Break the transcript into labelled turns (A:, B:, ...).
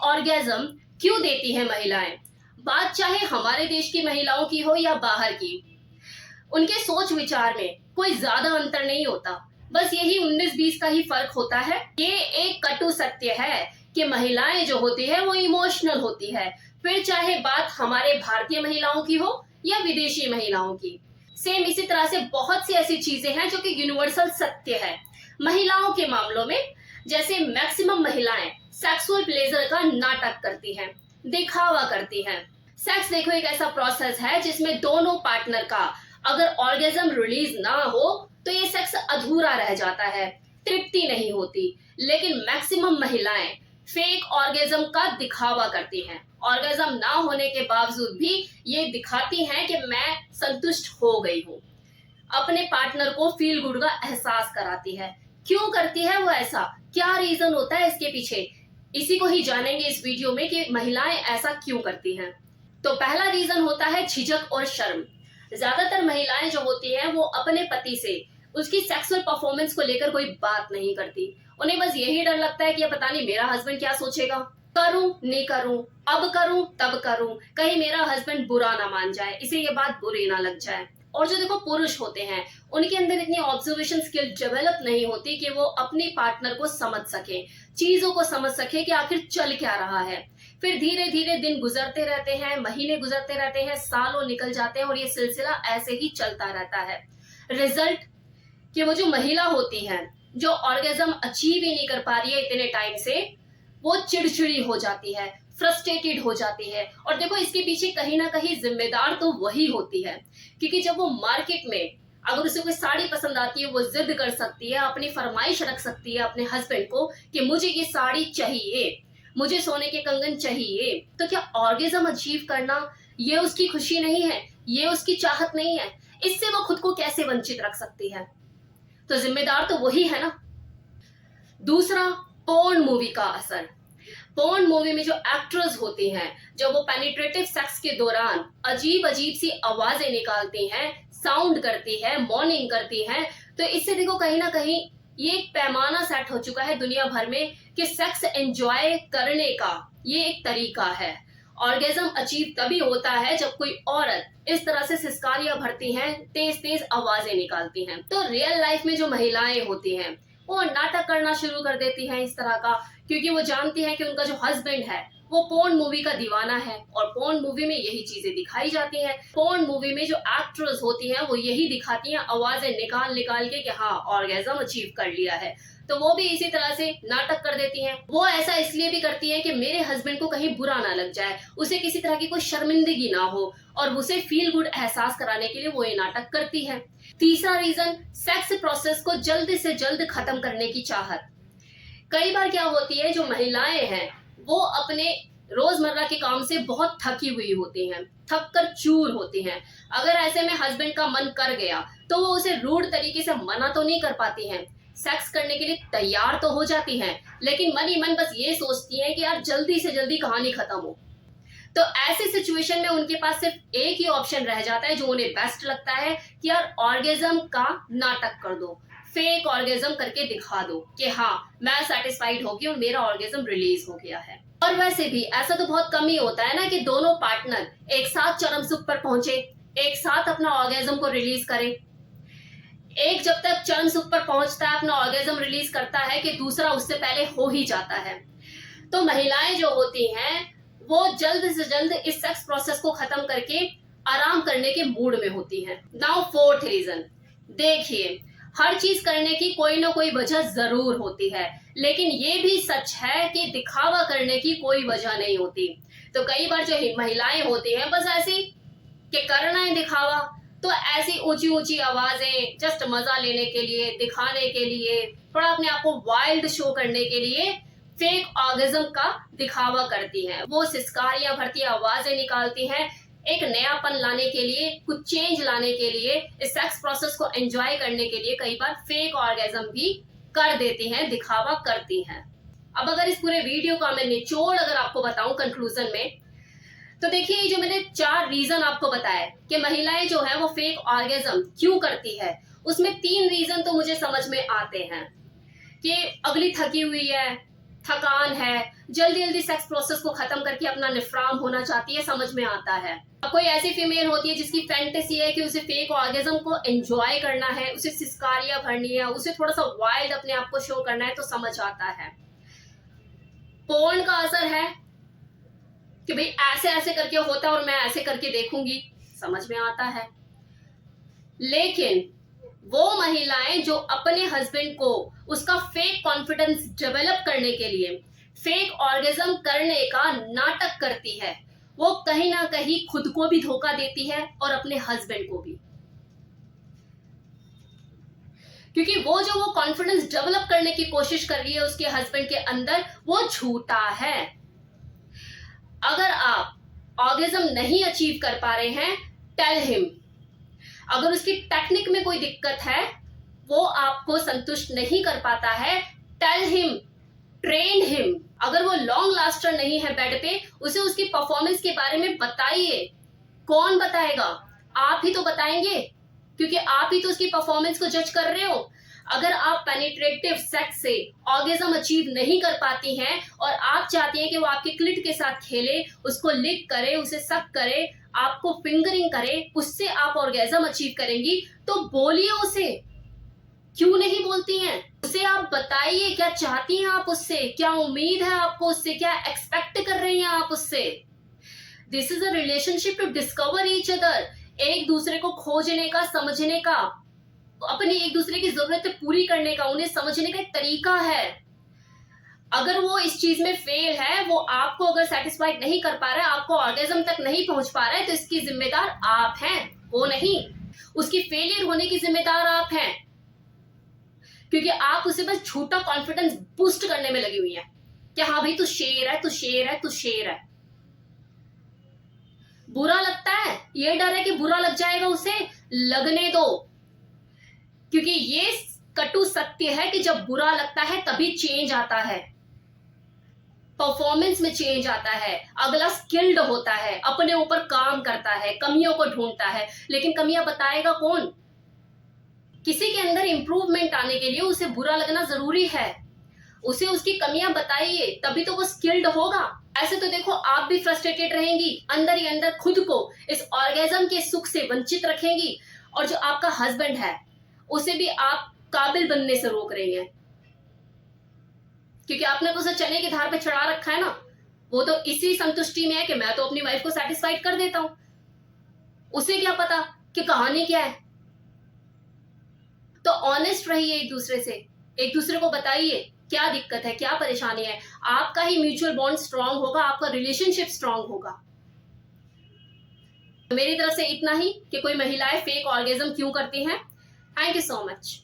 A: Orgasm क्यों देती हैं महिलाएं? बात चाहे हमारे देश की महिलाओं की हो या बाहर की, उनके सोच विचार में कोई ज्यादा अंतर नहीं होता। बस यही 19-20 का ही फर्क होता है। ये एक कटु सत्य है कि महिलाएं जो होती है वो इमोशनल होती है, फिर चाहे बात हमारे भारतीय महिलाओं की हो या विदेशी महिलाओं की। सेम इसी तरह से बहुत सी ऐसी चीजें हैं जो कि यूनिवर्सल सत्य है महिलाओं के मामलों में। जैसे मैक्सिमम महिलाएं सेक्सुअल प्लेजर का नाटक करती हैं, दिखावा करती हैं। सेक्स देखो एक ऐसा प्रोसेस है जिसमें दोनों पार्टनर का अगर ऑर्गेजम रिलीज ना हो तो ये सेक्स अधूरा रह जाता है, तृप्ति नहीं होती। लेकिन मैक्सिमम महिलाएं फेक ऑर्गेजम का दिखावा करती हैं। ऑर्गेजम ना होने के बावजूद भी ये दिखाती हैं कि मैं संतुष्ट हो गई हूँ, अपने पार्टनर को फील गुड का एहसास कराती है। क्यों करती है वो ऐसा, क्या रीजन होता है इसके पीछे, इसी को ही जानेंगे इस वीडियो में कि महिलाएं ऐसा क्यों करती हैं। तो पहला रीजन होता है झिझक और शर्म। ज्यादातर महिलाएं जो होती हैं वो अपने पति से उसकी सेक्सुअल परफॉर्मेंस को लेकर कोई बात नहीं करती। उन्हें बस यही डर लगता है कि पता नहीं मेरा हस्बैंड क्या सोचेगा, करूं नहीं करूं, अब करूं तब करूं, कहीं मेरा हस्बैंड बुरा ना मान जाए, इसे ये बात बुरी ना लग जाए। और जो देखो पुरुष होते हैं उनके अंदर इतनी ऑब्जर्वेशन स्किल डेवलप नहीं होती कि वो अपनी पार्टनर को समझ सके, चीजों को समझ सके कि आखिर चल क्या रहा है। फिर धीरे धीरे दिन गुजरते रहते हैं, महीने गुजरते रहते हैं, सालों निकल जाते हैं और ये सिलसिला ऐसे ही चलता रहता है। रिजल्ट कि वो जो महिला होती है जो ऑर्गेजम अचीव ही नहीं कर पा रही है इतने टाइम से, वो चिड़चिड़ी हो जाती है, फ्रस्ट्रेटेड हो जाती है। और देखो इसके पीछे कहीं ना कहीं जिम्मेदार तो वही होती है, क्योंकि जब वो मार्केट में अगर उसे कोई साड़ी पसंद आती है वो जिद कर सकती है, अपनी फरमाइश रख सकती है अपने हस्बैंड को कि मुझे ये साड़ी चाहिए, मुझे सोने के कंगन चाहिए। तो क्या ऑर्गेजम अचीव करना ये उसकी खुशी नहीं है, ये उसकी चाहत नहीं है? इससे वो खुद को कैसे वंचित रख सकती है? तो जिम्मेदार तो वही है ना। दूसरा, पोर्न मूवी का असर। पोर्न मूवी में जो एक्ट्रेस होती हैं, जब वो पेनिट्रेटिव सेक्स के दौरान अजीब अजीब सी आवाजें निकालती हैं, साउंड करती है, मॉर्निंग करती हैं, तो इससे देखो कहीं ना कहीं ये एक पैमाना सेट हो चुका है दुनिया भर में कि सेक्स एंजॉय करने का ये एक तरीका है। ऑर्गेजम अचीव तभी होता है जब कोई औरत इस तरह से सिसकारियां भरती हैं, तेज तेज आवाजें निकालती हैं। तो रियल लाइफ में जो महिलाएं होती हैं वो नाटक करना शुरू कर देती हैं इस तरह का, क्योंकि वो जानती हैं कि उनका जो हस्बैंड है वो पोर्न मूवी का दीवाना है और पोर्न मूवी में यही चीजें दिखाई जाती हैं। पोर्न मूवी में जो एक्ट्रेस होती हैं वो यही दिखाती हैं, आवाजें निकाल निकाल के कि हाँ ऑर्गेजम अचीव कर लिया है। तो वो भी इसी तरह से नाटक कर देती हैं। वो ऐसा इसलिए भी करती है कि मेरे हस्बैंड को कहीं बुरा ना लग जाए, उसे किसी तरह की कोई शर्मिंदगी ना हो, और उसे फील गुड एहसास कराने के लिए वो ये नाटक करती है। तीसरा रीजन, सेक्स प्रोसेस को जल्द से जल्द खत्म करने की चाहत। कई बार क्या होती है, जो महिलाएं हैं वो अपने रोजमर्रा के काम से बहुत थकी हुई होती हैं, थक कर चूर होती हैं। अगर ऐसे में हस्बैंड का मन कर गया तो वो उसे रूड तरीके से मना तो नहीं कर पाती हैं, सेक्स करने के लिए तैयार तो हो जाती हैं, लेकिन मन ही मन बस ये सोचती हैं कि यार जल्दी से जल्दी कहानी खत्म हो। तो ऐसी सिचुएशन में उनके पास सिर्फ एक ही ऑप्शन रह जाता है जो उन्हें बेस्ट लगता है कि यार ऑर्गेजम का नाटक कर दो, फेक ऑर्गेजम करके दिखा दो कि हाँ मैं सेटिस्फाइड हो गई और मेरा ऑर्गेजम रिलीज हो गया है। और वैसे भी ऐसा तो बहुत कम ही होता है ना कि दोनों पार्टनर एक साथ चरम सुख पर पहुंचे, एक साथ अपना ऑर्गेजम को रिलीज करें। एक जब तक चरम सुख पर पहुंचता है, अपना ऑर्गेजम रिलीज करता है, कि दूसरा उससे पहले हो ही जाता है। तो महिलाएं जो होती हैं वो जल्द से जल्द इस सेक्स प्रोसेस को खत्म करके आराम करने के मूड में होती हैं। नाउ फोर्थ रीजन, देखिए हर चीज करने की कोई ना कोई वजह जरूर होती है, लेकिन ये भी सच है कि दिखावा करने की कोई वजह नहीं होती। तो कई बार जो महिलाएं होती हैं बस ऐसी कि करना है दिखावा, तो ऐसी ऊंची ऊंची आवाजें जस्ट मजा लेने के लिए, दिखाने के लिए, थोड़ा अपने आप को वाइल्ड शो करने के लिए फेक ऑर्गेजम का दिखावा करती हैं। वो सिसकारियां भरती आवाजें निकालती हैं, एक नयापन लाने के लिए, कुछ चेंज लाने के लिए, इस सेक्स प्रोसेस को एंजॉय करने के लिए कई बार फेक ऑर्गेजम भी कर देती हैं, दिखावा करती हैं। अब अगर इस पूरे वीडियो का मैं निचोड़ अगर आपको बताऊं कंक्लूजन में, तो देखिए ये जो मैंने 4 रीजन आपको बताया कि महिलाएं जो है वो फेक ऑर्गेजम क्यों करती है, उसमें 3 रीजन तो मुझे समझ में आते हैं कि अगली थकी हुई है, थकान है, जल्दी जल्दी सेक्स प्रोसेस को खत्म करके अपना निफराम होना चाहती है, समझ में आता है। कोई ऐसी फीमेल होती है जिसकी फैंटेसी है कि उसे फेक ऑर्गेज्म को एंजॉय करना है, उसे सिस्कारियां भरनी है, उसे थोड़ा सा वाइल्ड अपने आप को शो करना है, तो समझ आता है। पोर्न का असर है कि भाई ऐसे ऐसे करके होता है और मैं ऐसे करके देखूंगी, समझ में आता है। लेकिन वो महिलाएं जो अपने हस्बैंड को उसका फेक कॉन्फिडेंस डेवलप करने के लिए फेक ऑर्गेज्म करने का नाटक करती है, वो कहीं ना कहीं खुद को भी धोखा देती है और अपने हस्बैंड को भी, क्योंकि वो कॉन्फिडेंस डेवलप करने की कोशिश कर रही है उसके हस्बैंड के अंदर, वो झूठा है। अगर आप ऑर्गेज्म नहीं अचीव कर पा रहे हैं, टेल हिम। अगर उसकी टेक्निक में कोई दिक्कत है, वो आपको संतुष्ट नहीं कर पाता है, टेल हिम, ट्रेन हिम। अगर वो लॉन्ग लास्टर नहीं है बेड पे, उसे उसकी परफॉर्मेंस के बारे में बताइए। कौन बताएगा? आप ही तो बताएंगे, क्योंकि आप ही तो उसकी परफॉर्मेंस को जज कर रहे हो। अगर आप पेनिट्रेटिव सेक्स से ऑर्गेज्म अचीव नहीं कर पाती हैं और आप चाहती हैं कि वो आपके क्लिट के साथ खेले, उसको लिक करे, उसे सक करे, आपको फिंगरिंग करे, उससे आप ऑर्गेज्म अचीव करेंगी, तो बोलिए उसे। क्यों नहीं बोलती हैं? उसे आप बताइए क्या चाहती हैं आप उससे, क्या उम्मीद है आपको उससे, क्या एक्सपेक्ट कर रही हैं आप उससे। This is a relationship to discover each other. एक दूसरे को खोजने का, समझने का, अपनी एक दूसरे की जरूरतें पूरी करने का, उन्हें समझने का एक तरीका है। अगर वो इस चीज में फेल है, वो आपको अगर सेटिस्फाइड नहीं कर पा रहा है, आपको ऑर्गेज्म तक नहीं पहुंच पा रहा है, तो इसकी जिम्मेदार आप हैं, वो नहीं। उसकी फेलियर होने की जिम्मेदार आप हैं, क्योंकि आप उसे बस झूठा कॉन्फिडेंस बूस्ट करने में लगी हुई है कि हाँ भाई तू शेर है, तू शेर है, तू शेर है। बुरा लगता है, ये डर है कि बुरा लग जाएगा उसे, लगने दो, क्योंकि ये कटु सत्य है कि जब बुरा लगता है तभी चेंज आता है, परफॉर्मेंस में चेंज आता है, अगला स्किल्ड होता है, अपने ऊपर काम करता है, कमियों को ढूंढता है। लेकिन कमियां बताएगा कौन? किसी के अंदर इंप्रूवमेंट आने के लिए उसे बुरा लगना जरूरी है। उसे उसकी कमियां बताइए, तभी तो वो स्किल्ड होगा। ऐसे तो देखो आप भी फ्रस्ट्रेटेड रहेंगी, अंदर ही अंदर खुद को इस ऑर्गेज्म के सुख से वंचित रखेंगी, और जो आपका हस्बैंड है उसे भी आप काबिल बनने से रोक रही हैं, क्योंकि आपने तो उसे चने की धार पे चढ़ा रखा है ना। वो तो इसी संतुष्टि में है कि मैं तो अपनी वाइफ को सेटिस्फाइड कर देता हूं। उसे क्या पता कि कहानी क्या है। तो ऑनेस्ट रहिए एक दूसरे से, एक दूसरे को बताइए क्या दिक्कत है, क्या परेशानी है। आपका ही म्यूचुअल बॉन्ड स्ट्रांग होगा, आपका रिलेशनशिप स्ट्रांग होगा। मेरी तरफ से इतना ही कि कोई महिलाएं फेक ऑर्गेज्म क्यों करती हैं। Thank you so much.